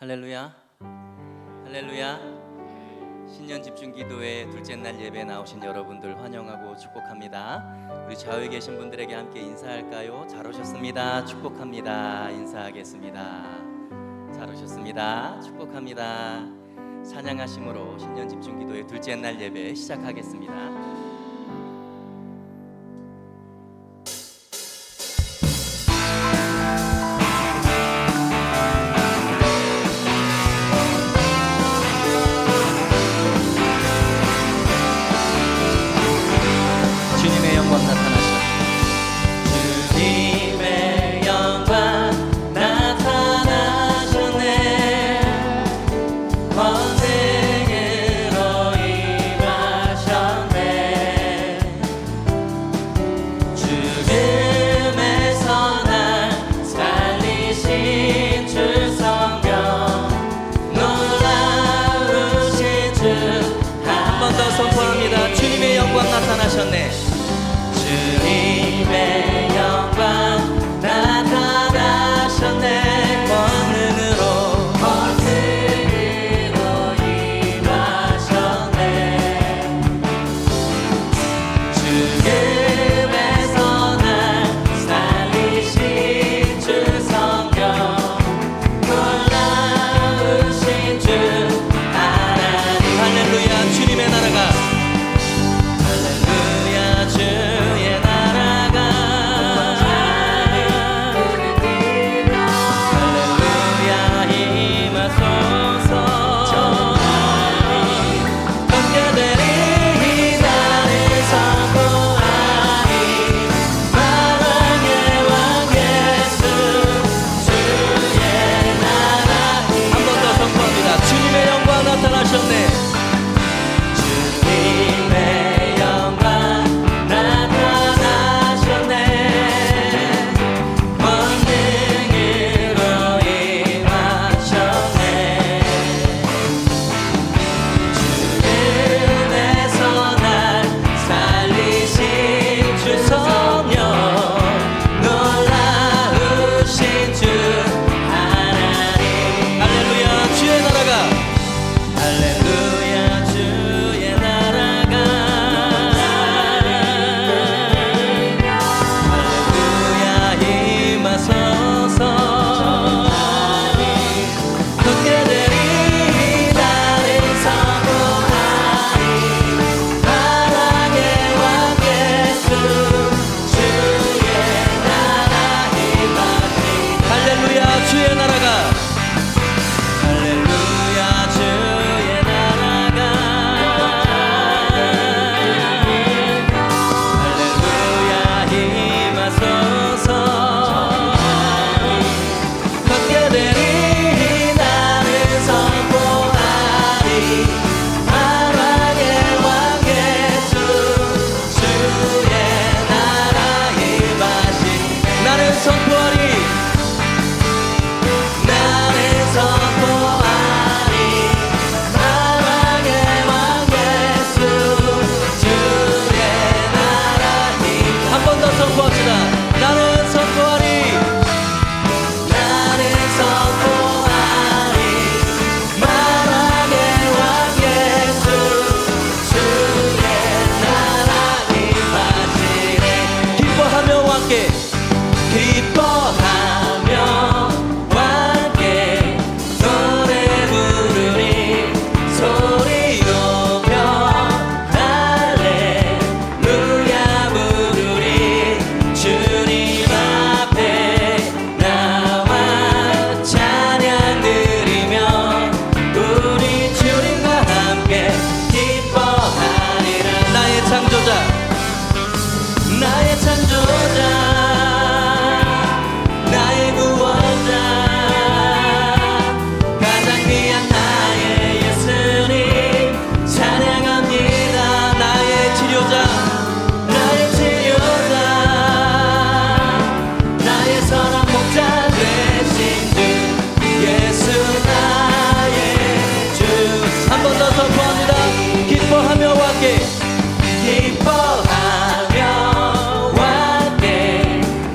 할렐루야, 할렐루야. 신년 집중 기도회 둘째 날 예배에 나오신 여러분들 환영하고 축복합니다. 우리 좌우에 계신 분들에게 함께 인사할까요? 잘 오셨습니다. 축복합니다. 인사하겠습니다. 잘 오셨습니다. 축복합니다. 찬양하심으로 신년 집중 기도회 둘째 날 예배 시작하겠습니다. 나타나셨네. 주님의 영광 나타나셨네. 권능으로 임하셨네. 죽음에서 날 살리신 주 성령, 놀라우신 주 하나님. 할렐루야. 주님의 나라가 주의 나라가 할렐루야 임하소서. 걷게되리 나를 선포하리. 만왕의 왕 예수 주의 나라. 한 번 더 선포합니다. 주님의 영광 나타나셨네. 주님의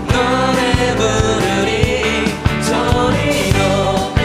노래 부르리 소리 높여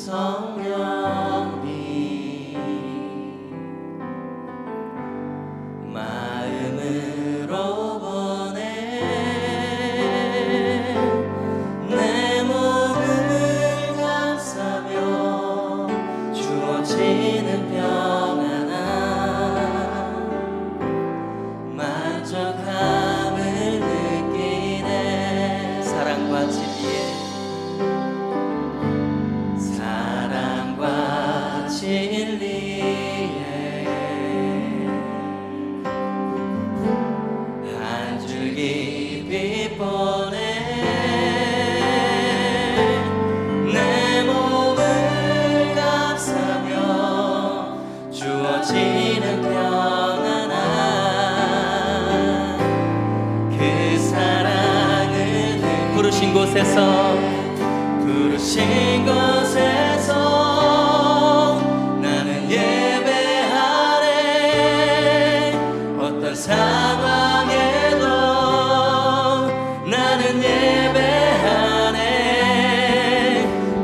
성령님 마음으로 보내 내 몸을 감싸며 주어지는 평안함 만족함을 느끼네. 사랑과 진리에 한 줄기 빛보내 내 몸을 감싸며 주어지는 평안함 그 사랑을 부르신 곳에서 나는 예배하네. 어떤 상황에도 나는 예배하네.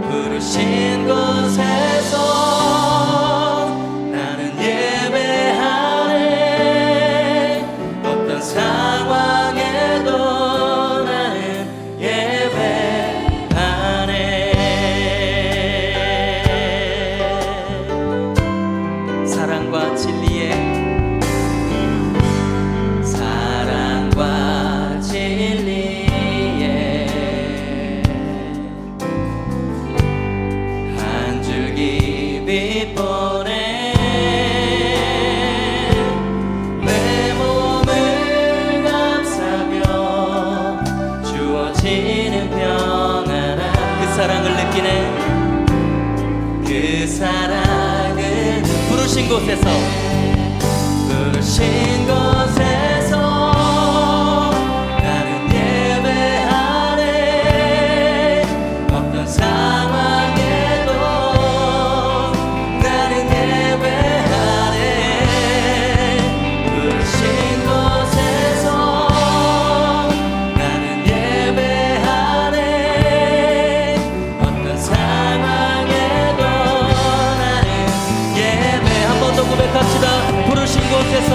부르신 곳에서 나는 예배하네. 어떤 상황에도 나는 사랑과 진리에 한 줄기 빛보내 내 몸을 감싸며 주어지는 평안함 그 사랑을 느끼네. 그 사랑을 부르신 곳에서 나는 예배하네. 어떤 상황에도 나는 예배하네. 부르신 곳에서 나는 예배하네. 어떤 상황에도 나는 예배. 한 번 더 고백합시다. 부르신 곳에서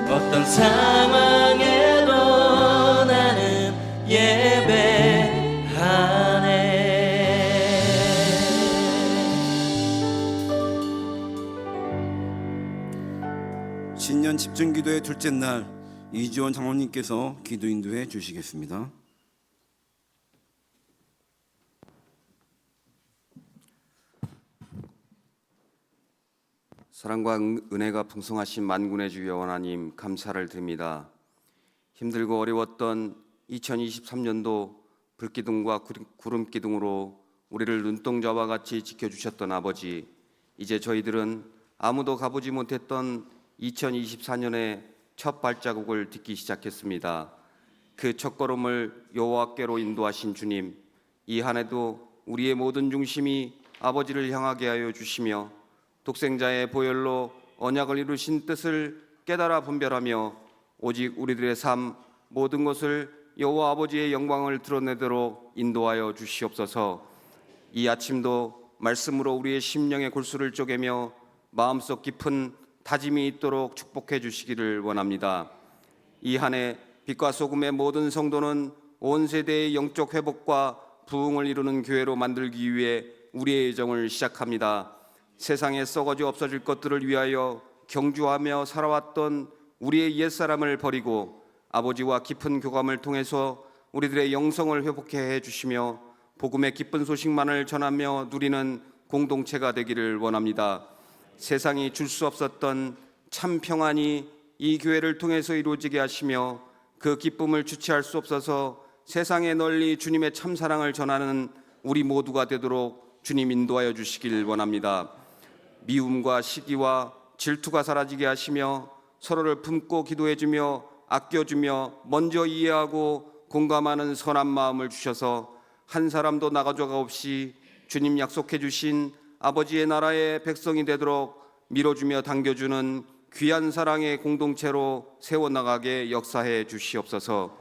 어떤 상황에도 나는 예배하네. 신년 집중기도의 둘째 날, 이지원 장로님께서 기도 인도해 주시겠습니다. 사랑과 은혜가 풍성하신 만군의 주 여호와 하나님, 감사를 드립니다. 힘들고 어려웠던 2023년도 불기둥과 구름기둥으로 우리를 눈동자와 같이 지켜주셨던 아버지, 이제 저희들은 아무도 가보지 못했던 2024년의 첫 발자국을 딛기 시작했습니다. 그 첫걸음을 여호와께로 인도하신 주님, 이 한 해도 우리의 모든 중심이 아버지를 향하게 하여 주시며 독생자의 보혈로 언약을 이루신 뜻을 깨달아 분별하며 오직 우리들의 삶 모든 것을 여호와 아버지의 영광을 드러내도록 인도하여 주시옵소서. 이 아침도 말씀으로 우리의 심령의 골수를 쪼개며 마음속 깊은 다짐이 있도록 축복해 주시기를 원합니다. 이 한 해 빛과 소금의 모든 성도는 온 세대의 영적 회복과 부흥을 이루는 교회로 만들기 위해 우리의 여정을 시작합니다. 세상에 썩어져 없어질 것들을 위하여 경주하며 살아왔던 우리의 옛사람을 버리고 아버지와 깊은 교감을 통해서 우리들의 영성을 회복해 해주시며 복음의 기쁜 소식만을 전하며 누리는 공동체가 되기를 원합니다. 세상이 줄 수 없었던 참 평안이 이 교회를 통해서 이루어지게 하시며 그 기쁨을 주체할 수 없어서 세상에 널리 주님의 참 사랑을 전하는 우리 모두가 되도록 주님 인도하여 주시길 원합니다. 미움과 시기와 질투가 사라지게 하시며 서로를 품고 기도해주며 아껴주며 먼저 이해하고 공감하는 선한 마음을 주셔서 한 사람도 나가져가 없이 주님 약속해 주신 아버지의 나라의 백성이 되도록 밀어주며 당겨주는 귀한 사랑의 공동체로 세워나가게 역사해 주시옵소서.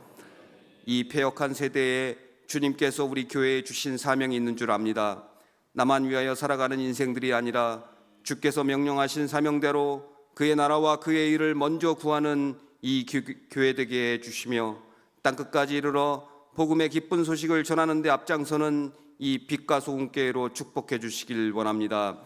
이 패역한 세대에 주님께서 우리 교회에 주신 사명이 있는 줄 압니다. 나만 위하여 살아가는 인생들이 아니라 주께서 명령하신 사명대로 그의 나라와 그의 일을 먼저 구하는 이 교회 되게 해주시며 땅끝까지 이르러 복음의 기쁜 소식을 전하는 데 앞장서는 이 빛과 소금교회로 축복해 주시길 원합니다.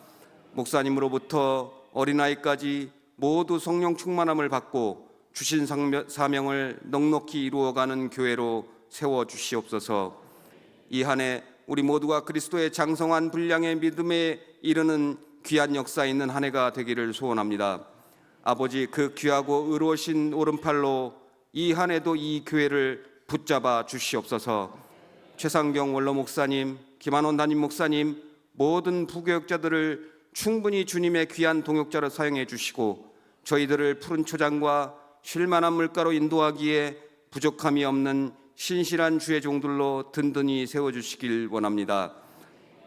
목사님으로부터 어린아이까지 모두 성령 충만함을 받고 주신 사명을 넉넉히 이루어가는 교회로 세워주시옵소서. 이 한 해 우리 모두가 그리스도의 장성한 분량의 믿음에 이르는 귀한 역사 있는 한 해가 되기를 소원합니다. 아버지, 그 귀하고 의로우신 오른팔로 이 한 해도 이 교회를 붙잡아 주시옵소서. 최상경 원로 목사님, 김한원 담임 목사님, 모든 부교역자들을 충분히 주님의 귀한 동역자로 사용해 주시고 저희들을 푸른 초장과 쉴만한 물가로 인도하기에 부족함이 없는 신실한 주의 종들로 든든히 세워주시길 원합니다.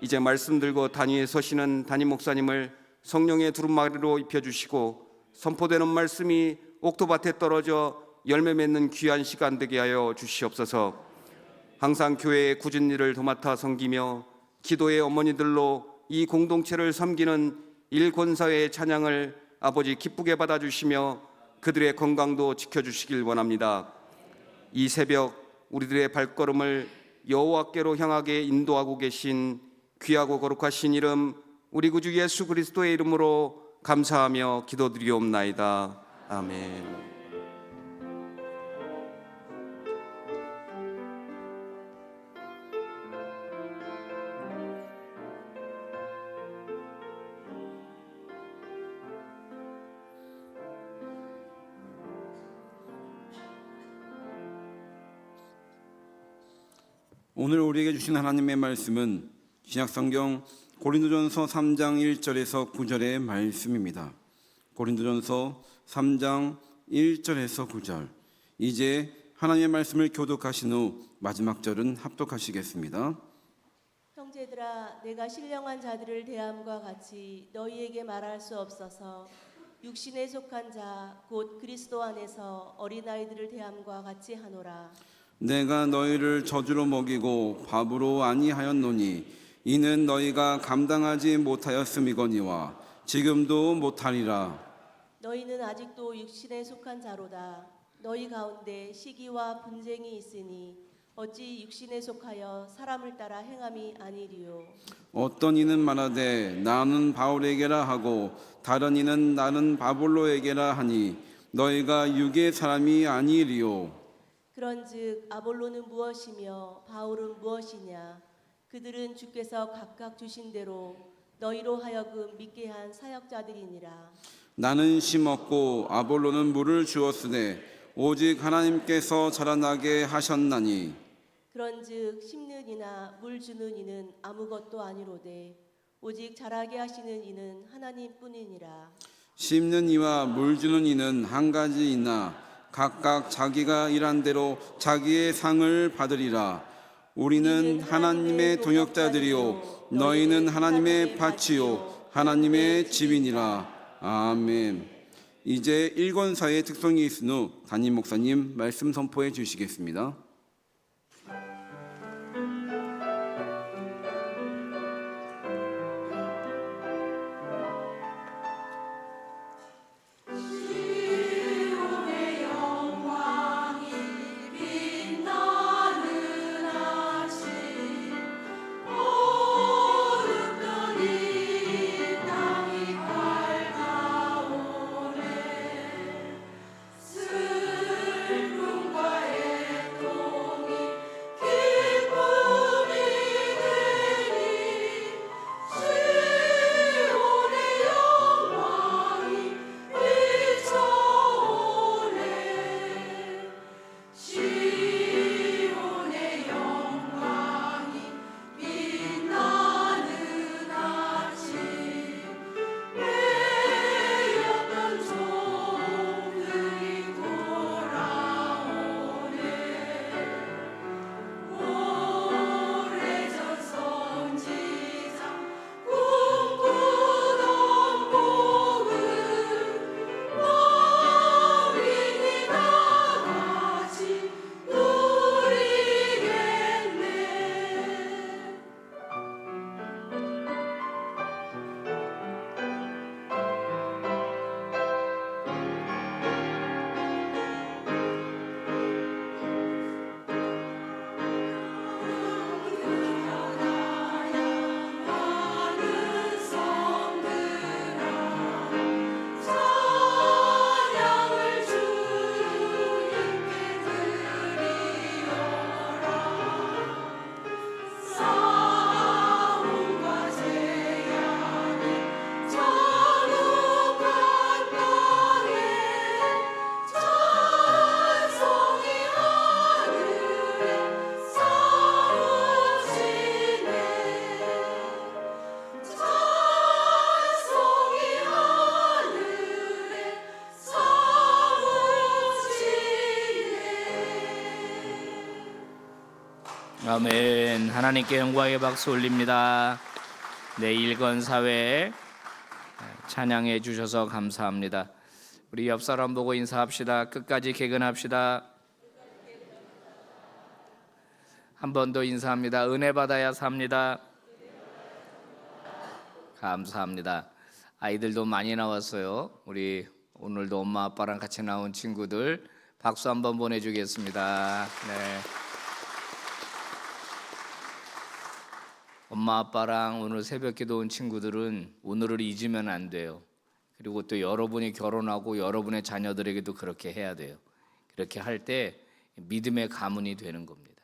이제 말씀 들고 단위에 서시는 담임 목사님을 성령의 두루마리로 입혀주시고 선포되는 말씀이 옥토밭에 떨어져 열매 맺는 귀한 시간 되게 하여 주시옵소서. 항상 교회의 굳은 일을 도맡아 섬기며 기도의 어머니들로 이 공동체를 섬기는 일권사회의 찬양을 아버지 기쁘게 받아주시며 그들의 건강도 지켜주시길 원합니다. 이 새벽 우리들의 발걸음을 여호와께로 향하게 인도하고 계신 귀하고 거룩하신 이름 우리 구주 예수 그리스도의 이름으로 감사하며 기도드리옵나이다. 아멘. 오늘 우리에게 주신 하나님의 말씀은 신약성경 고린도전서 3장 1절에서 9절의 말씀입니다. 고린도전서 3장 1절에서 9절. 이제 하나님의 말씀을 교독하신 후 마지막 절은 합독하시겠습니다. 형제들아, 내가 신령한 자들을 대함과 같이 너희에게 말할 수 없어서 육신에 속한 자 곧 그리스도 안에서 어린아이들을 대함과 같이 하노라. 내가 너희를 저주로 먹이고 밥으로 아니하였노니 이는 너희가 감당하지 못하였음이거니와 지금도 못하리라. 너희는 아직도 육신에 속한 자로다. 너희 가운데 시기와 분쟁이 있으니 어찌 육신에 속하여 사람을 따라 행함이 아니리요. 어떤 이는 말하되 나는 바울에게라 하고 다른 이는 나는 바볼로에게라 하니 너희가 육의 사람이 아니리요. 그런즉 아볼로는 무엇이며 바울은 무엇이냐? 그들은 주께서 각각 주신 대로 너희로 하여금 믿게 한 사역자들이니라. 나는 심었고 아볼로는 물을 주었으되 오직 하나님께서 자라나게 하셨나니 그런즉 심는 이나 물 주는 이는 아무것도 아니로되 오직 자라게 하시는 이는 하나님뿐이니라. 심는 이와 물 주는 이는 한 가지이나 각각 자기가 일한 대로 자기의 상을 받으리라. 우리는 하나님의 동역자들이요 너희는 하나님의 밭이요 하나님의 집이니라. 아멘. 이제 일권사의 특성이 있은 후 담임 목사님 말씀 선포해 주시겠습니다. 아멘. 하나님께 영광의 박수 올립니다. 네, 일권사회 찬양해 주셔서 감사합니다. 우리 옆 사람 보고 인사합시다. 끝까지 개근합시다. 한 번 더 인사합니다. 은혜 받아야 삽니다. 감사합니다. 아이들도 많이 나왔어요. 우리 오늘도 엄마 아빠랑 같이 나온 친구들 박수 한번 보내주겠습니다. 네. 엄마 아빠랑 오늘 새벽기도 온 친구들은 오늘을 잊으면 안 돼요. 그리고 또 여러분이 결혼하고 여러분의 자녀들에게도 그렇게 해야 돼요. 그렇게 할 때 믿음의 가문이 되는 겁니다.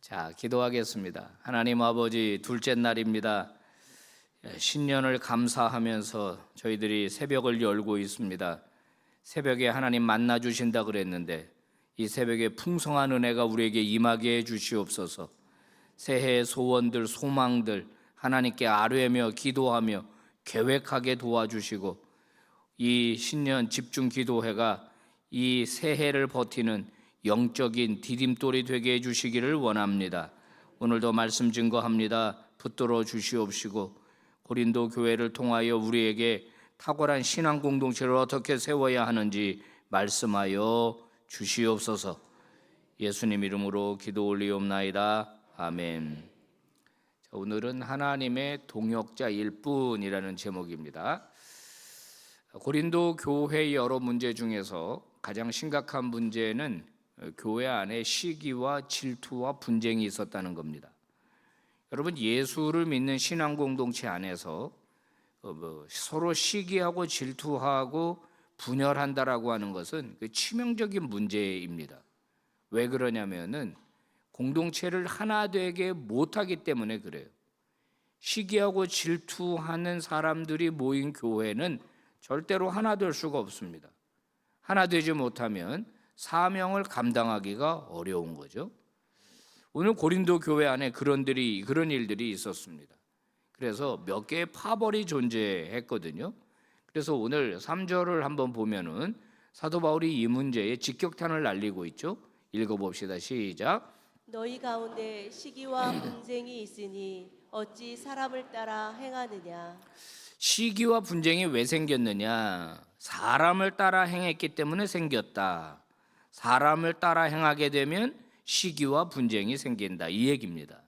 자, 기도하겠습니다. 하나님 아버지, 둘째 날입니다. 신년을 감사하면서 저희들이 새벽을 열고 있습니다. 새벽에 하나님 만나 주신다 그랬는데 이 새벽에 풍성한 은혜가 우리에게 임하게 해 주시옵소서. 새해의 소원들, 소망들 하나님께 아뢰며 기도하며 계획하게 도와주시고 이 신년 집중 기도회가 이 새해를 버티는 영적인 디딤돌이 되게 해주시기를 원합니다. 오늘도 말씀 증거합니다. 붙들어 주시옵시고 고린도 교회를 통하여 우리에게 탁월한 신앙 공동체를 어떻게 세워야 하는지 말씀하여 주시옵소서. 예수님 이름으로 기도 올리옵나이다. 아멘. 자, 오늘은 하나님의 동역자일 뿐이라는 제목입니다. 고린도 교회의 여러 문제 중에서 가장 심각한 문제는 교회 안에 시기와 질투와 분쟁이 있었다는 겁니다. 여러분, 예수를 믿는 신앙 공동체 안에서 서로 시기하고 질투하고 분열한다라고 하는 것은 치명적인 문제입니다. 왜 그러냐면은 공동체를 하나 되게 못하기 때문에 그래요. 시기하고 질투하는 사람들이 모인 교회는 절대로 하나 될 수가 없습니다. 하나 되지 못하면 사명을 감당하기가 어려운 거죠. 오늘 고린도 교회 안에 그런 일들이 있었습니다. 그래서 몇 개의 파벌이 존재했거든요. 그래서 오늘 3절을 한번 보면은 사도 바울이 이 문제에 직격탄을 날리고 있죠. 읽어봅시다. 시작. 너희 가운데 시기와 분쟁이 있으니 어찌 사람을 따라 행하느냐. 시기와 분쟁이 왜 생겼느냐? 사람을 따라 행했기 때문에 생겼다. 사람을 따라 행하게 되면 시기와 분쟁이 생긴다. 이 얘기입니다.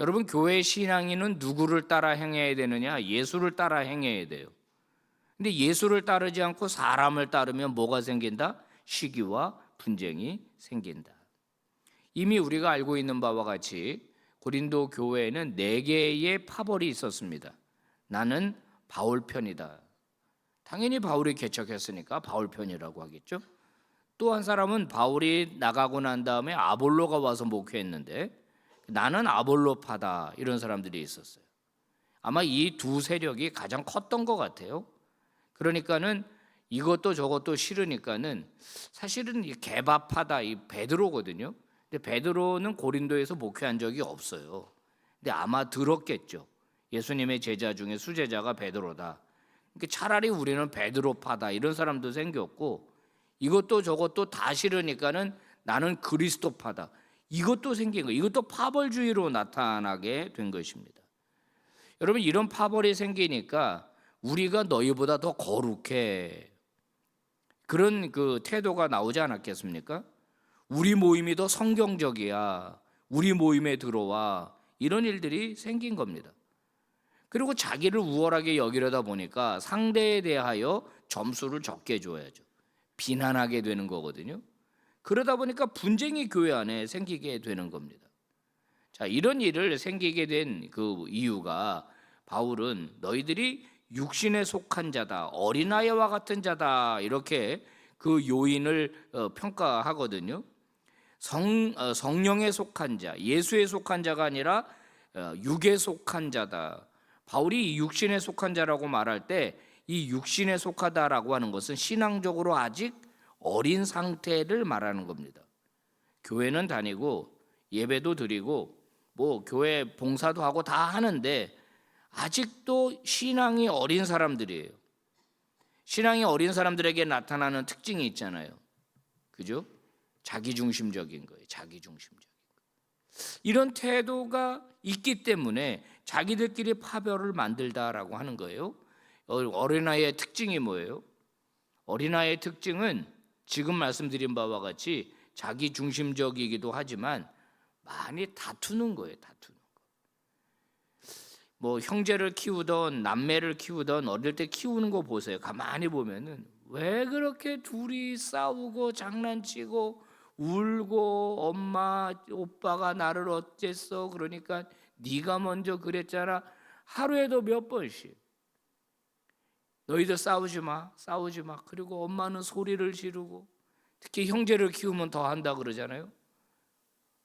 여러분, 교회 신앙인은 누구를 따라 행해야 되느냐? 예수를 따라 행해야 돼요. 근데 예수를 따르지 않고 사람을 따르면 뭐가 생긴다? 시기와 분쟁이 생긴다. 이미 우리가 알고 있는 바와 같이 고린도 교회에는 4개의 파벌이 있었습니다. 나는 바울 편이다. 당연히 바울이 개척했으니까 바울 편이라고 하겠죠. 또 한 사람은 바울이 나가고 난 다음에 아볼로가 와서 목회했는데 나는 아볼로파다, 이런 사람들이 있었어요. 아마 이 두 세력이 가장 컸던 것 같아요. 그러니까는 이것도 저것도 싫으니까는 사실은 이 개바파다, 이 베드로거든요. 근데 베드로는 고린도에서 목회한 적이 없어요. 근데 아마 들었겠죠. 예수님의 제자 중에 수제자가 베드로다. 그러니까 차라리 우리는 베드로파다, 이런 사람도 생겼고, 이것도 저것도 다 싫으니까는 나는 그리스도파다, 이것도 생긴 거예요. 이것도 파벌주의로 나타나게 된 것입니다. 여러분, 이런 파벌이 생기니까 우리가 너희보다 더 거룩해, 그런 그 태도가 나오지 않았겠습니까? 우리 모임이 더 성경적이야, 우리 모임에 들어와, 이런 일들이 생긴 겁니다. 그리고 자기를 우월하게 여기려다 보니까 상대에 대하여 점수를 적게 줘야죠. 비난하게 되는 거거든요. 그러다 보니까 분쟁이 교회 안에 생기게 되는 겁니다. 자, 이런 일을 생기게 된 그 이유가 바울은 너희들이 육신에 속한 자다, 어린아이와 같은 자다, 이렇게 그 요인을 평가하거든요. 성령에 속한 자, 예수에 속한 자가 아니라 육에 속한 자다. 바울이 육신에 속한 자라고 말할 때 이 육신에 속하다라고 하는 것은 신앙적으로 아직 어린 상태를 말하는 겁니다. 교회는 다니고 예배도 드리고 뭐 교회 봉사도 하고 다 하는데 아직도 신앙이 어린 사람들이에요. 신앙이 어린 사람들에게 나타나는 특징이 있잖아요. 그죠? 자기중심적인 거예요. 자기중심적인 거. 이런 태도가 있기 때문에 자기들끼리 파별을 만들다라고 하는 거예요. 어린아이의 특징이 뭐예요? 어린아이의 특징은 지금 말씀드린 바와 같이 자기중심적이기도 하지만 많이 다투는 거예요. 다투는 거. 뭐 형제를 키우던 남매를 키우던 어릴 때 키우는 거 보세요. 가만히 보면은 왜 그렇게 둘이 싸우고 장난치고 울고 엄마 오빠가 나를 어쨌어 그러니까 네가 먼저 그랬잖아. 하루에도 몇 번씩 너희들 싸우지 마. 그리고 엄마는 소리를 지르고, 특히 형제를 키우면 더 한다 그러잖아요.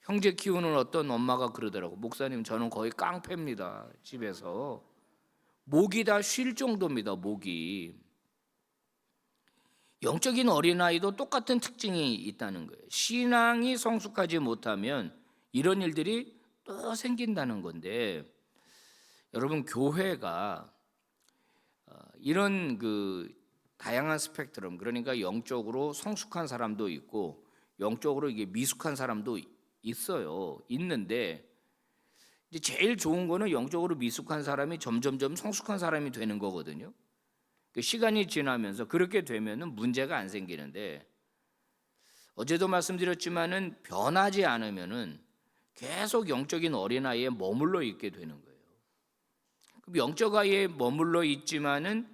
형제 키우는 어떤 엄마가 그러더라고. 목사님, 저는 거의 깡패입니다. 집에서 목이 다 쉴 정도입니다. 목이. 영적인 어린아이도 똑같은 특징이 있다는 거예요. 신앙이 성숙하지 못하면 이런 일들이 또 생긴다는 건데, 여러분, 교회가 이런 그 다양한 스펙트럼, 그러니까 영적으로 성숙한 사람도 있고 영적으로 이게 미숙한 사람도 있어요. 있는데 이제 제일 좋은 거는 영적으로 미숙한 사람이 점점점 성숙한 사람이 되는 거거든요. 시간이 지나면서 그렇게 되면은 문제가 안 생기는데, 어제도 말씀드렸지만은 변하지 않으면은 계속 영적인 어린아이에 머물러 있게 되는 거예요. 그럼 영적 아이에 머물러 있지만은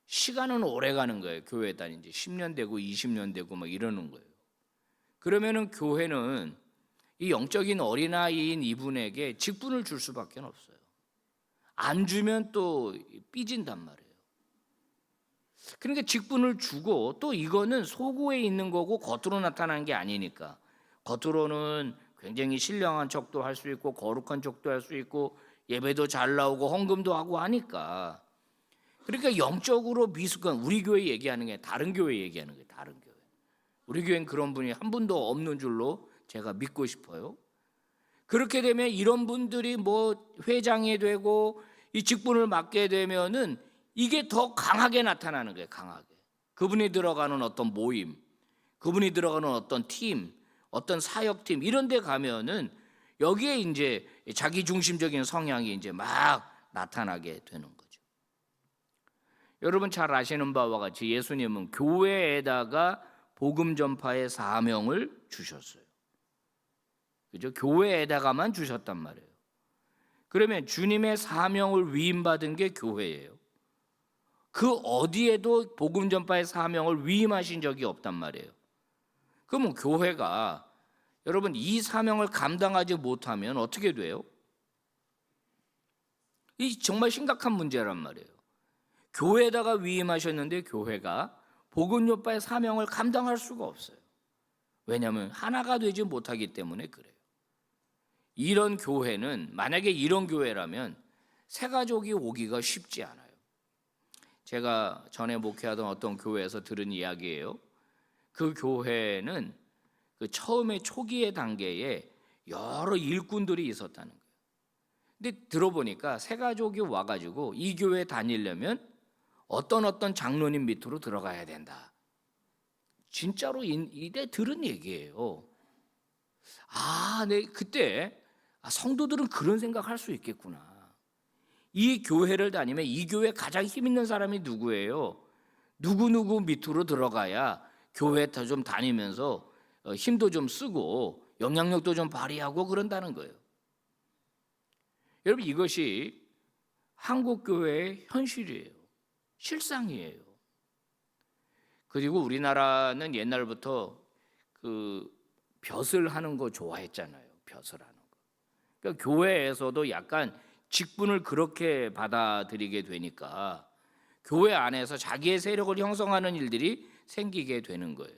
시간은 오래 가는 거예요. 교회 다닌 지 10년 되고 20년 되고 막 이러는 거예요. 그러면은 교회는 이 영적인 어린아이인 이분에게 직분을 줄 수밖에 없어요. 안 주면 또 삐진단 말이에요. 그러니까 직분을 주고, 또 이거는 속에 있는 거고 겉으로 나타나는 게 아니니까, 겉으로는 굉장히 신령한 척도 할 수 있고 거룩한 척도 할 수 있고 예배도 잘 나오고 헌금도 하고 하니까, 그러니까 영적으로 미숙한, 우리 교회 얘기하는 게 다른 교회 얘기하는 거예요. 다른 교회. 우리 교회는 그런 분이 한 분도 없는 줄로 제가 믿고 싶어요. 그렇게 되면 이런 분들이 뭐 회장이 되고 이 직분을 맡게 되면은 이게 더 강하게 나타나는 거예요. 강하게. 그분이 들어가는 어떤 모임, 그분이 들어가는 어떤 팀, 어떤 사역팀 이런 데 가면은 여기에 이제 자기 중심적인 성향이 이제 막 나타나게 되는 거죠. 여러분 잘 아시는 바와 같이 예수님은 교회에다가 복음 전파의 사명을 주셨어요. 그죠? 교회에다가만 주셨단 말이에요. 그러면 주님의 사명을 위임받은 게 교회예요. 그 어디에도 복음 전파의 사명을 위임하신 적이 없단 말이에요. 그러면 교회가 여러분 이 사명을 감당하지 못하면 어떻게 돼요? 이 정말 심각한 문제란 말이에요. 교회에다가 위임하셨는데 교회가 복음 전파의 사명을 감당할 수가 없어요. 왜냐하면 하나가 되지 못하기 때문에 그래요. 이런 교회는, 만약에 이런 교회라면 새가족이 오기가 쉽지 않아요. 제가 전에 목회하던 어떤 교회에서 들은 이야기예요. 그 교회는 그 처음에 초기의 단계에 여러 일꾼들이 있었다는 거예요. 근데 들어보니까 새가족이 와가지고 이 교회 다니려면 어떤 장로님 밑으로 들어가야 된다. 진짜로 이때 들은 얘기예요. 네, 그때 성도들은 그런 생각할 수 있겠구나. 이 교회를 다니면 이 교회 가장 힘 있는 사람이 누구예요? 누구 밑으로 들어가야 교회 좀 다니면서 힘도 좀 쓰고 영향력도 좀 발휘하고 그런다는 거예요. 여러분 이것이 한국 교회의 현실이에요. 실상이에요. 그리고 우리나라는 옛날부터 그 벼슬 하는 거 좋아했잖아요. 벼슬 하는 거. 그러니까 교회에서도 약간 직분을 그렇게 받아들이게 되니까 교회 안에서 자기의 세력을 형성하는 일들이 생기게 되는 거예요.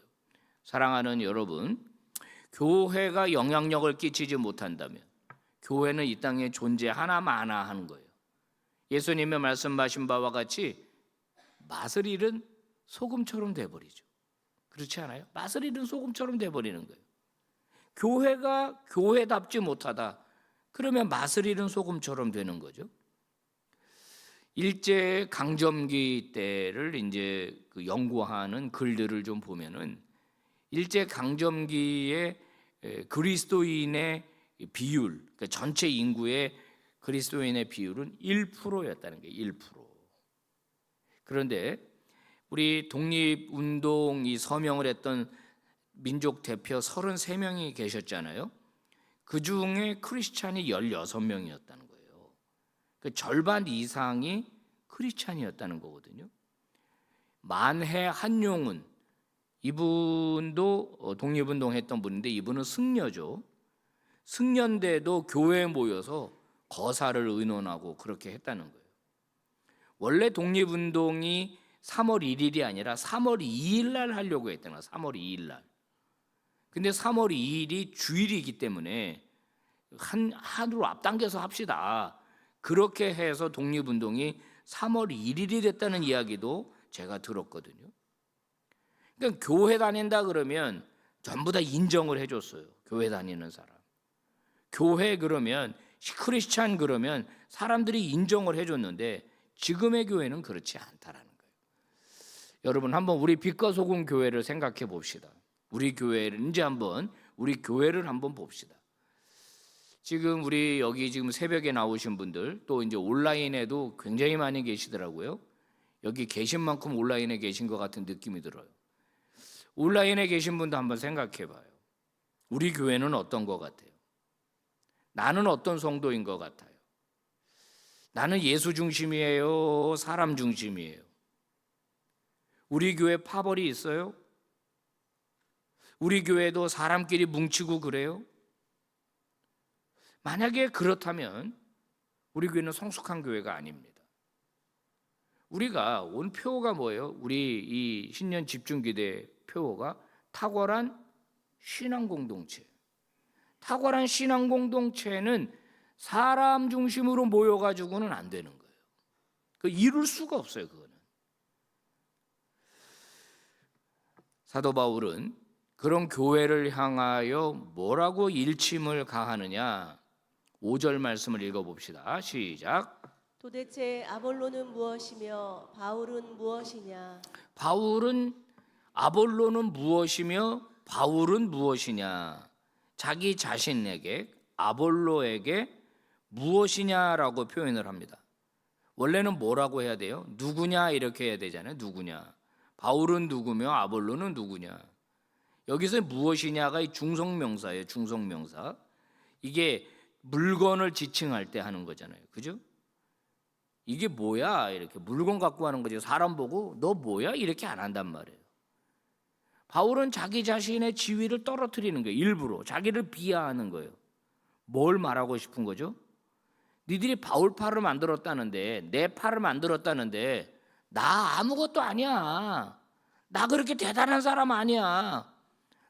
사랑하는 여러분, 교회가 영향력을 끼치지 못한다면 교회는 이 땅에 존재하나 마나 하는 거예요. 예수님의 말씀하신 바와 같이 맛을 잃은 소금처럼 돼버리죠. 그렇지 않아요? 맛을 잃은 소금처럼 돼버리는 거예요. 교회가 교회답지 못하다. 그러면 맛을 잃은 소금처럼 되는 거죠. 일제 강점기 때를 이제 그 연구하는 글들을 좀 보면은 일제 강점기에 그리스도인의 비율, 그러니까 전체 인구의 그리스도인의 비율은 1%였다는 거예요. 1%. 그런데 우리 독립운동이 서명을 했던 민족 대표 33명이 계셨잖아요. 그 중에 크리스찬이 16명이었다는 거예요. 그 절반 이상이 크리스찬이었다는 거거든요. 만해 한용운, 이분도 독립운동 했던 분인데 이분은 승려죠. 승려인데도 교회에 모여서 거사를 의논하고 그렇게 했다는 거예요. 원래 독립운동이 3월 1일이 아니라 3월 2일 날 하려고 했다는 거예요. 3월 2일 날. 근데 3월 2일이 주일이기 때문에 하루로 앞당겨서 합시다. 그렇게 해서 독립운동이 3월 1일이 됐다는 이야기도 제가 들었거든요. 그러니까 교회 다닌다 그러면 전부 다 인정을 해줬어요. 교회 다니는 사람. 교회 그러면 크리스찬 그러면 사람들이 인정을 해줬는데 지금의 교회는 그렇지 않다라는 거예요. 여러분 한번 우리 빛과 소금 교회를 생각해 봅시다. 우리 교회를 이제 한번 우리 교회를 한번 봅시다. 지금 우리 여기 지금 새벽에 나오신 분들 또 이제 온라인에도 굉장히 많이 계시더라고요. 여기 계신 만큼 온라인에 계신 것 같은 느낌이 들어요. 온라인에 계신 분도 한번 생각해 봐요. 우리 교회는 어떤 것 같아요? 나는 어떤 성도인 것 같아요? 나는 예수 중심이에요? 사람 중심이에요? 우리 교회 파벌이 있어요? 우리 교회도 사람끼리 뭉치고 그래요? 만약에 그렇다면 우리 교회는 성숙한 교회가 아닙니다. 우리가 온 표어가 뭐예요? 우리 이 신년 집중기도의 표어가 탁월한 신앙 공동체. 탁월한 신앙 공동체는 사람 중심으로 모여가지고는 안 되는 거예요. 그 이룰 수가 없어요. 그거는. 사도 바울은 그런 교회를 향하여 뭐라고 일침을 가하느냐? 5절 말씀을 읽어봅시다. 시작. 도대체 아볼로는 무엇이며 바울은 무엇이냐? 아볼로는 무엇이며 바울은 무엇이냐? 자기 자신에게 아볼로에게 무엇이냐라고 표현을 합니다. 원래는 뭐라고 해야 돼요? 누구냐 이렇게 해야 되잖아요. 누구냐? 바울은 누구며 아볼로는 누구냐? 여기서 무엇이냐가 중성명사예요. 중성명사. 이게 물건을 지칭할 때 하는 거잖아요. 그죠? 이게 뭐야? 이렇게 물건 갖고 하는 거죠. 사람 보고 너 뭐야? 이렇게 안 한단 말이에요. 바울은 자기 자신의 지위를 떨어뜨리는 거예요. 일부러 자기를 비하하는 거예요. 뭘 말하고 싶은 거죠? 니들이 바울 팔을 만들었다는데, 내 팔을 만들었다는데 나 아무것도 아니야. 나 그렇게 대단한 사람 아니야.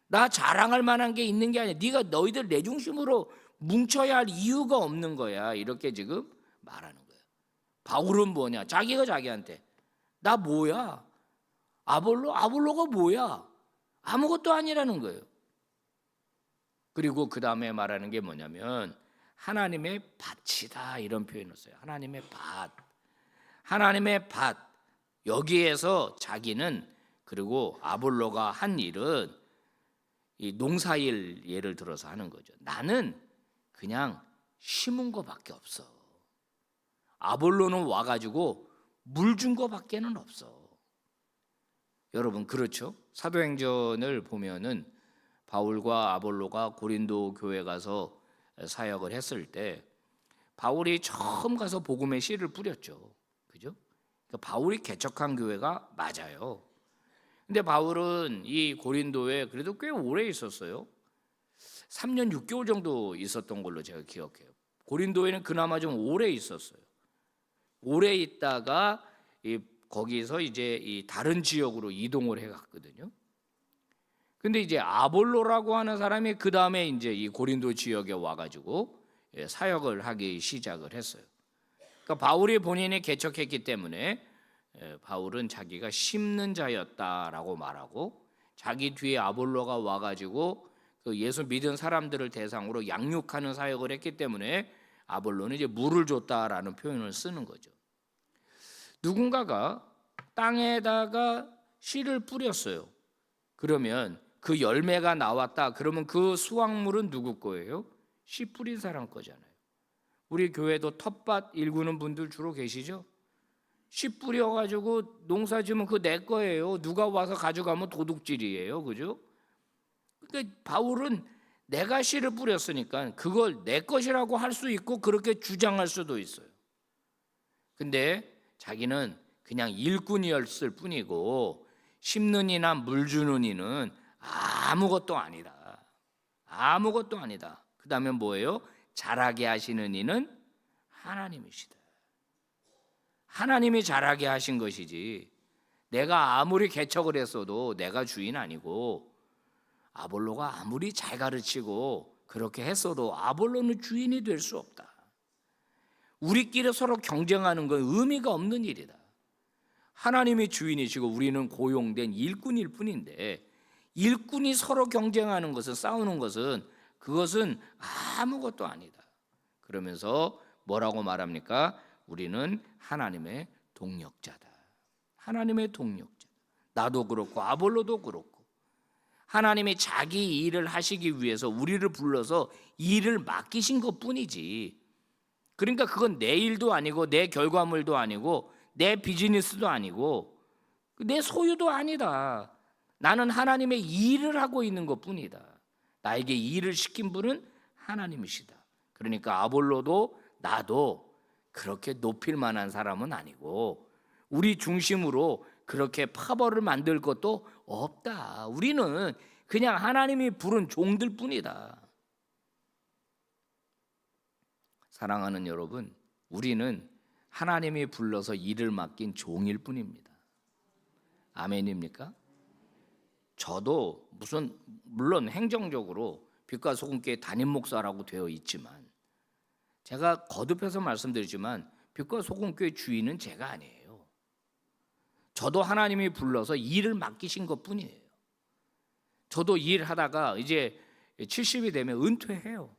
나 자랑할 만한 게 있는 게 아니야. 네가 너희들 내 중심으로 뭉쳐야 할 이유가 없는 거야. 이렇게 지금 말하는 거예요. 바울은 뭐냐? 자기가 자기한테 나 뭐야? 아볼로가 뭐야? 아무것도 아니라는 거예요. 그리고 그 다음에 말하는 게 뭐냐면 하나님의 밭이다 이런 표현을 써요. 하나님의 밭. 하나님의 밭. 여기에서 자기는 그리고 아볼로가 한 일은 이 농사일 예를 들어서 하는 거죠. 나는 그냥 심은 거밖에 없어. 아볼로는 와가지고 물 준 거밖에는 없어. 여러분 그렇죠? 사도행전을 보면은 바울과 아볼로가 고린도 교회 가서 사역을 했을 때 바울이 처음 가서 복음의 씨를 뿌렸죠. 그죠? 그러니까 바울이 개척한 교회가 맞아요. 근데 바울은 이 고린도에 그래도 꽤 오래 있었어요. 3년 6개월 정도 있었던 걸로 제가 기억해요. 고린도에는 그나마 좀 오래 있었어요. 오래 있다가 거기서 이제 이 다른 지역으로 이동을 해갔거든요. 근데 이제 아볼로라고 하는 사람이 그 다음에 이제 이 고린도 지역에 와가지고 사역을 하기 시작을 했어요. 그러니까 바울이 본인이 개척했기 때문에 바울은 자기가 심는 자였다라고 말하고 자기 뒤에 아볼로가 와가지고 그 예수 믿은 사람들을 대상으로 양육하는 사역을 했기 때문에 아볼로는 이제 물을 줬다라는 표현을 쓰는 거죠. 누군가가 땅에다가 씨를 뿌렸어요. 그러면 그 열매가 나왔다. 그러면 그 수확물은 누구 거예요? 씨 뿌린 사람 거잖아요. 우리 교회도 텃밭 일구는 분들 주로 계시죠? 씨 뿌려가지고 농사 지으면 그거 내 거예요. 누가 와서 가져가면 도둑질이에요. 그죠? 그러니까 바울은 내가 씨를 뿌렸으니까 그걸 내 것이라고 할 수 있고 그렇게 주장할 수도 있어요. 근데 자기는 그냥 일꾼이었을 뿐이고 심는 이나 물 주는 이는 아무것도 아니다. 아무것도 아니다. 그 다음에 뭐예요? 자라게 하시는 이는 하나님이시다. 하나님이 자라게 하신 것이지 내가 아무리 개척을 했어도 내가 주인 아니고 아볼로가 아무리 잘 가르치고 그렇게 했어도 아볼로는 주인이 될 수 없다. 우리끼리 서로 경쟁하는 건 의미가 없는 일이다. 하나님이 주인이시고 우리는 고용된 일꾼일 뿐인데 일꾼이 서로 경쟁하는 것은 싸우는 것은 그것은 아무것도 아니다. 그러면서 뭐라고 말합니까? 우리는 하나님의 동력자다. 하나님의 동력자다. 나도 그렇고 아볼로도 그렇고 하나님이 자기 일을 하시기 위해서 우리를 불러서 일을 맡기신 것뿐이지. 그러니까 그건 내 일도 아니고 내 결과물도 아니고 내 비즈니스도 아니고 내 소유도 아니다. 나는 하나님의 일을 하고 있는 것뿐이다. 나에게 일을 시킨 분은 하나님이시다. 그러니까 아볼로도 나도 그렇게 높일 만한 사람은 아니고 우리 중심으로 그렇게 파벌을 만들 것도 없다. 우리는 그냥 하나님이 부른 종들 뿐이다. 사랑하는 여러분, 우리는 하나님이 불러서 일을 맡긴 종일 뿐입니다. 아멘입니까? 저도 물론 행정적으로 빛과 소금교회 담임 목사라고 되어 있지만, 제가 거듭해서 말씀드리지만 빛과 소금교회 주인은 제가 아니에요. 저도 하나님이 불러서 일을 맡기신 것뿐이에요. 저도 일하다가 이제 70이 되면 은퇴해요.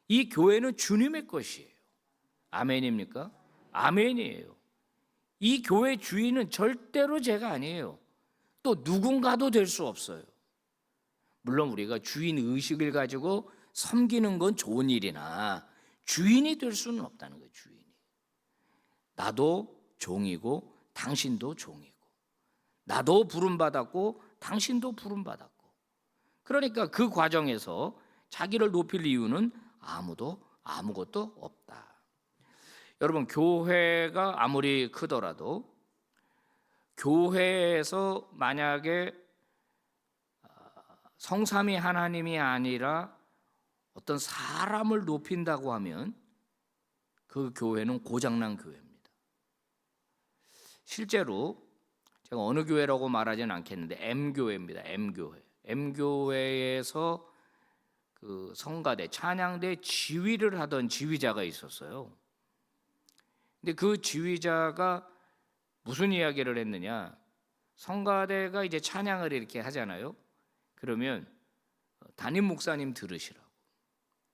이 교회는 주님의 것이에요. 아멘입니까? 아멘이에요. 이 교회 주인은 절대로 제가 아니에요. 또 누군가도 될 수 없어요. 물론 우리가 주인 의식을 가지고 섬기는 건 좋은 일이나 주인이 될 수는 없다는 거예요. 주인이. 나도 종이고 당신도 종이고, 나도 부름받았고 당신도 부름받았고, 그러니까 그 과정에서 자기를 높일 이유는 아무것도 없다. 여러분, 교회가 아무리 크더라도 교회에서 만약에 성삼위 하나님이 아니라 어떤 사람을 높인다고 하면 그 교회는 고장난 교회입니다. 실제로 제가 어느 교회라고 말하지는 않겠는데 M교회입니다. M교회. M교회에서 그 성가대, 찬양대 지휘를 하던 지휘자가 있었어요. 근데 그 지휘자가 무슨 이야기를 했느냐? 성가대가 이제 찬양을 이렇게 하잖아요. 그러면 담임 목사님 들으시라고.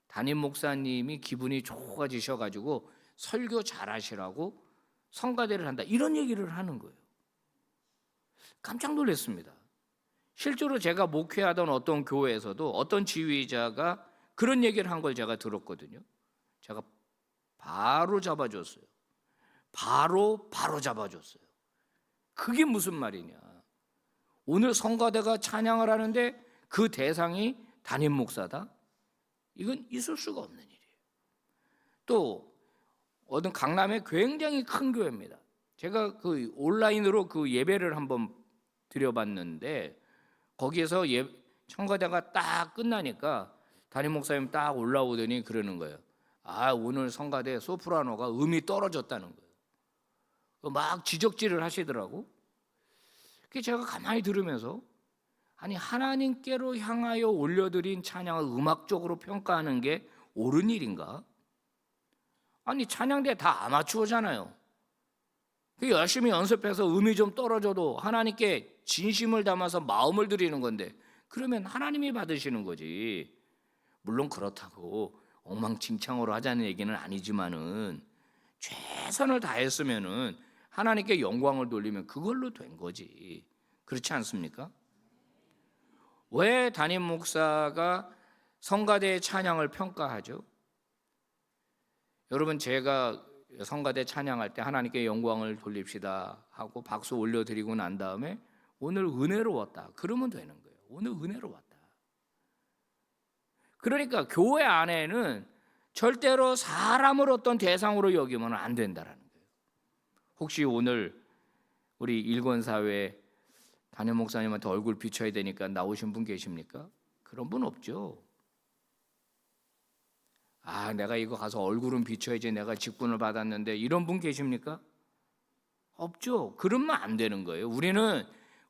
담임 목사님이 기분이 좋아지셔가지고 설교 잘하시라고 성가대를 한다, 이런 얘기를 하는 거예요. 깜짝 놀랐습니다. 실제로 제가 목회하던 어떤 교회에서도 어떤 지휘자가 그런 얘기를 한 걸 제가 들었거든요. 제가 바로 잡아줬어요. 바로 잡아줬어요. 그게 무슨 말이냐? 오늘 성가대가 찬양을 하는데 그 대상이 담임 목사다? 이건 있을 수가 없는 일이에요. 또 어떤 강남의 굉장히 큰 교회입니다. 제가 그 온라인으로 그 예배를 한번 드려봤는데, 거기에서 성가대가 딱 끝나니까 담임 목사님 딱 올라오더니 그러는 거예요. 오늘 성가대 소프라노가 음이 떨어졌다는 거예요. 막 지적질을 하시더라고. 그래서 제가 가만히 들으면서, 아니, 하나님께로 향하여 올려드린 찬양을 음악적으로 평가하는 게 옳은 일인가? 아니, 찬양대 다 아마추어잖아요. 열심히 연습해서 음이 좀 떨어져도 하나님께 진심을 담아서 마음을 드리는 건데, 그러면 하나님이 받으시는 거지. 물론 그렇다고 엉망진창으로 하자는 얘기는 아니지만은 최선을 다했으면은 하나님께 영광을 돌리면 그걸로 된 거지. 그렇지 않습니까? 왜 담임 목사가 성가대의 찬양을 평가하죠? 여러분, 제가 성가대 찬양할 때 하나님께 영광을 돌립시다 하고 박수 올려드리고 난 다음에 오늘 은혜로웠다, 그러면 되는 거예요. 오늘 은혜로웠다. 그러니까 교회 안에는 절대로 사람을 어떤 대상으로 여기면 안 된다라는 거예요. 혹시 오늘 우리 일권사회 담임 목사님한테 얼굴 비춰야 되니까 나오신 분 계십니까? 그런 분 없죠. 내가 이거 가서 얼굴은 비춰야지, 내가 직분을 받았는데, 이런 분 계십니까? 없죠. 그러면 안 되는 거예요.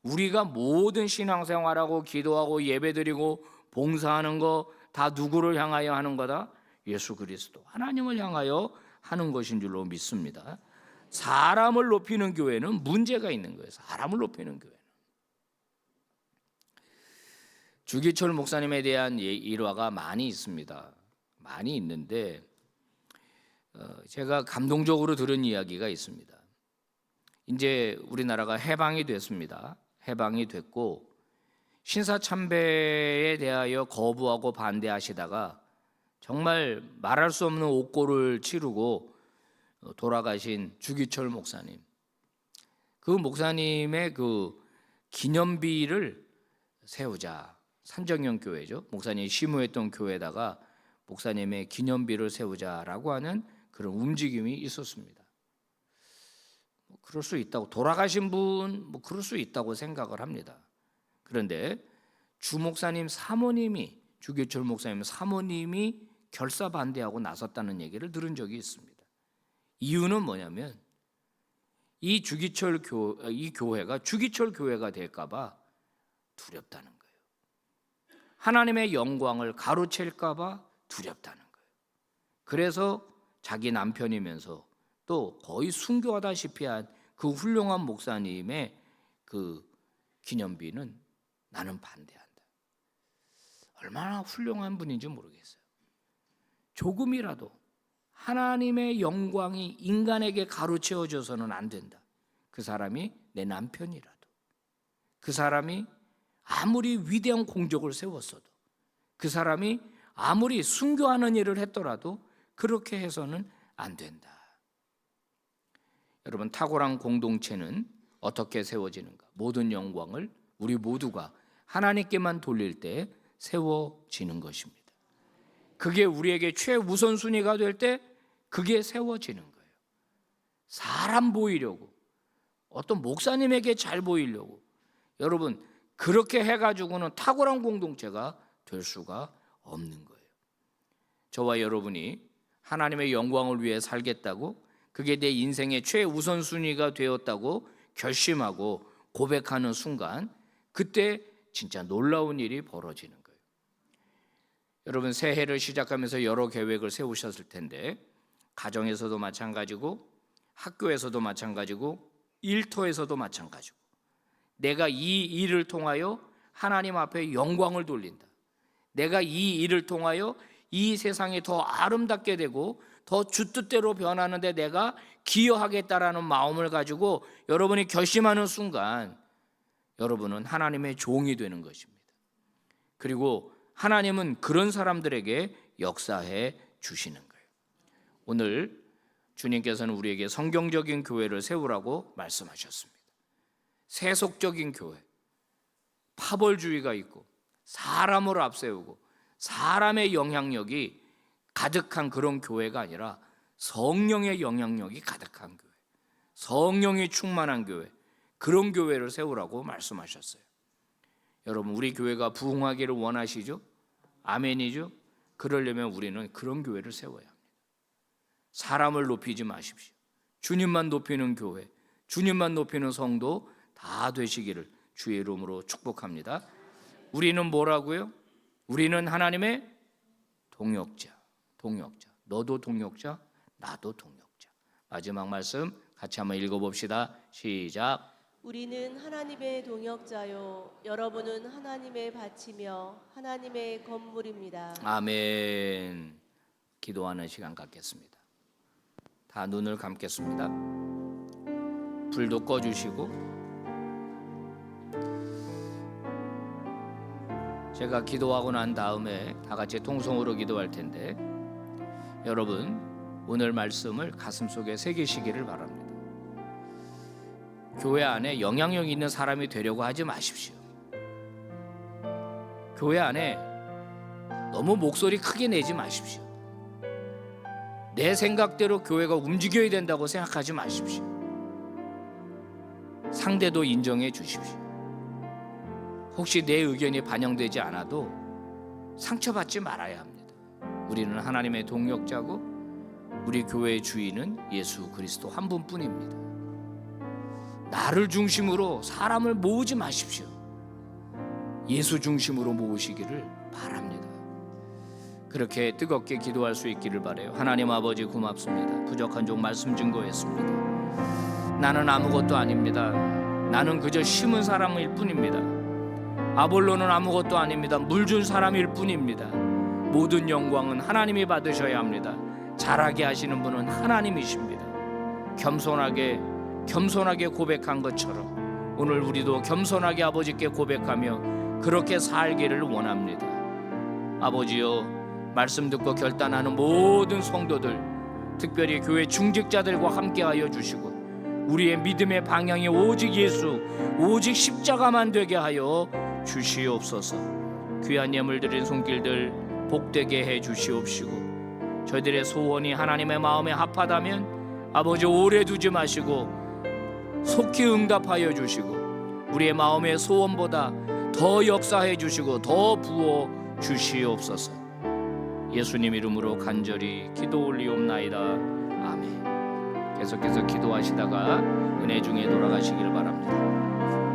우리가 모든 신앙생활하고 기도하고 예배드리고 봉사하는 거 다 누구를 향하여 하는 거다? 예수 그리스도, 하나님을 향하여 하는 것인 줄로 믿습니다. 사람을 높이는 교회는 문제가 있는 거예요. 사람을 높이는 교회는. 주기철 목사님에 대한 일화가 많이 있습니다. 많이 있는데 제가 감동적으로 들은 이야기가 있습니다. 이제 우리나라가 해방이 됐습니다. 해방이 됐고 신사참배에 대하여 거부하고 반대하시다가 정말 말할 수 없는 옥고를 치르고 돌아가신 주기철 목사님, 그 목사님의 그 기념비를 세우자, 산정형 교회죠, 목사님이 심우했던 교회에다가 목사님의 기념비를 세우자라고 하는 그런 움직임이 있었습니다. 그럴 수 있다고, 돌아가신 분 뭐 그럴 수 있다고 생각을 합니다. 그런데 주 목사님 사모님이, 주기철 목사님 사모님이 결사 반대하고 나섰다는 얘기를 들은 적이 있습니다. 이유는 뭐냐면 이 교회가 주기철 교회가 될까봐 두렵다는 거예요. 하나님의 영광을 가로챌까봐 두렵다는 거예요. 그래서 자기 남편이면서 또 거의 순교하다시피 한 그 훌륭한 목사님의 그 기념비는 나는 반대한다. 얼마나 훌륭한 분인지 모르겠어요. 조금이라도 하나님의 영광이 인간에게 가로채워져서는 안 된다. 그 사람이 내 남편이라도, 그 사람이 아무리 위대한 공적을 세웠어도, 그 사람이 아무리 순교하는 일을 했더라도 그렇게 해서는 안 된다. 여러분, 탁월한 공동체는 어떻게 세워지는가? 모든 영광을 우리 모두가 하나님께만 돌릴 때 세워지는 것입니다. 그게 우리에게 최우선순위가 될 때 그게 세워지는 거예요. 사람 보이려고, 어떤 목사님에게 잘 보이려고, 여러분 그렇게 해가지고는 탁월한 공동체가 될 수가 없는 거예요. 저와 여러분이 하나님의 영광을 위해 살겠다고, 그게 내 인생의 최우선순위가 되었다고 결심하고 고백하는 순간, 그때 진짜 놀라운 일이 벌어지는 거예요. 여러분, 새해를 시작하면서 여러 계획을 세우셨을 텐데, 가정에서도 마찬가지고 학교에서도 마찬가지고 일터에서도 마찬가지고, 내가 이 일을 통하여 하나님 앞에 영광을 돌린다, 내가 이 일을 통하여 이 세상이 더 아름답게 되고 더 주 뜻대로 변하는데 내가 기여하겠다라는 마음을 가지고 여러분이 결심하는 순간, 여러분은 하나님의 종이 되는 것입니다. 그리고 하나님은 그런 사람들에게 역사해 주시는 거예요. 오늘 주님께서는 우리에게 성경적인 교회를 세우라고 말씀하셨습니다. 세속적인 교회, 파벌주의가 있고 사람을 앞세우고 사람의 영향력이 가득한 그런 교회가 아니라 성령의 영향력이 가득한 교회, 성령이 충만한 교회, 그런 교회를 세우라고 말씀하셨어요. 여러분, 우리 교회가 부흥하기를 원하시죠? 아멘이죠? 그러려면 우리는 그런 교회를 세워야 합니다. 사람을 높이지 마십시오. 주님만 높이는 교회, 주님만 높이는 성도 다 되시기를 주의 이름으로 축복합니다. 우리는 뭐라고요? 우리는 하나님의 동역자. 너도 동역자, 나도 동역자. 마지막 말씀 같이 한번 읽어봅시다. 시작. 우리는 하나님의 동역자요, 여러분은 하나님의 밭이며 하나님의 건물입니다. 아멘. 기도하는 시간 갖겠습니다. 다 눈을 감겠습니다. 불도 꺼주시고, 제가 기도하고 난 다음에 다 같이 통성으로 기도할 텐데, 여러분 오늘 말씀을 가슴속에 새기시기를 바랍니다. 교회 안에 영향력 있는 사람이 되려고 하지 마십시오. 교회 안에 너무 목소리 크게 내지 마십시오. 내 생각대로 교회가 움직여야 된다고 생각하지 마십시오. 상대도 인정해 주십시오. 혹시 내 의견이 반영되지 않아도 상처받지 말아야 합니다. 우리는 하나님의 동역자고 우리 교회의 주인은 예수 그리스도 한 분뿐입니다. 나를 중심으로 사람을 모으지 마십시오. 예수 중심으로 모으시기를 바랍니다. 그렇게 뜨겁게 기도할 수 있기를 바라요. 하나님 아버지 고맙습니다. 부족한 종 말씀 증거했습니다. 나는 아무것도 아닙니다. 나는 그저 심은 사람일 뿐입니다. 아볼로는 아무것도 아닙니다. 물 준 사람일 뿐입니다. 모든 영광은 하나님이 받으셔야 합니다. 잘하게 하시는 분은 하나님이십니다. 겸손하게 고백한 것처럼 오늘 우리도 겸손하게 아버지께 고백하며 그렇게 살기를 원합니다. 아버지여, 말씀 듣고 결단하는 모든 성도들, 특별히 교회 중직자들과 함께하여 주시고 우리의 믿음의 방향이 오직 예수, 오직 십자가만 되게 하여 주시옵소서. 귀한 예물 드린 손길들 복되게 해 주시옵시고, 저희들의 소원이 하나님의 마음에 합하다면 아버지 오래 두지 마시고 속히 응답하여 주시고 우리의 마음의 소원보다 더 역사해 주시고 더 부어 주시옵소서. 예수님 이름으로 간절히 기도 올리옵나이다. 아멘. 계속해서 기도하시다가 은혜 중에 돌아가시길 바랍니다.